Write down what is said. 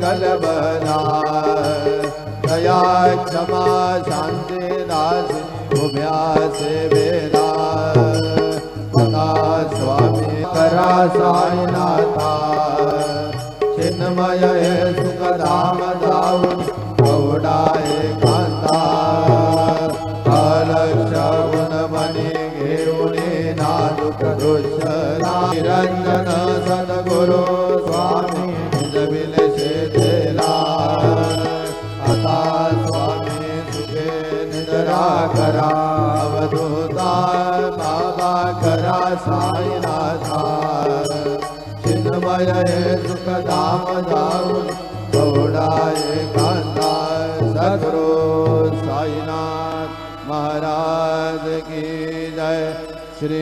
सकल बला दया क्षमा शांति दास उभ्या से वेला सदा स्वामी करा साईनाथा चिन्मय सुखधाम जाऊन गौडाए कांता अलक्ष गुण मनी घेऊने नाजुक दुष्रा निरंजन सद्गुरु स्वामी निज विलसे चेला आता स्वामी सुखे निद्रा करा अवधूता बाबा करा साईनाथा चिन्मय सुखधाम जाऊन गौडाए कांता सद्गुरु साईनाथ महाराज की जय। श्री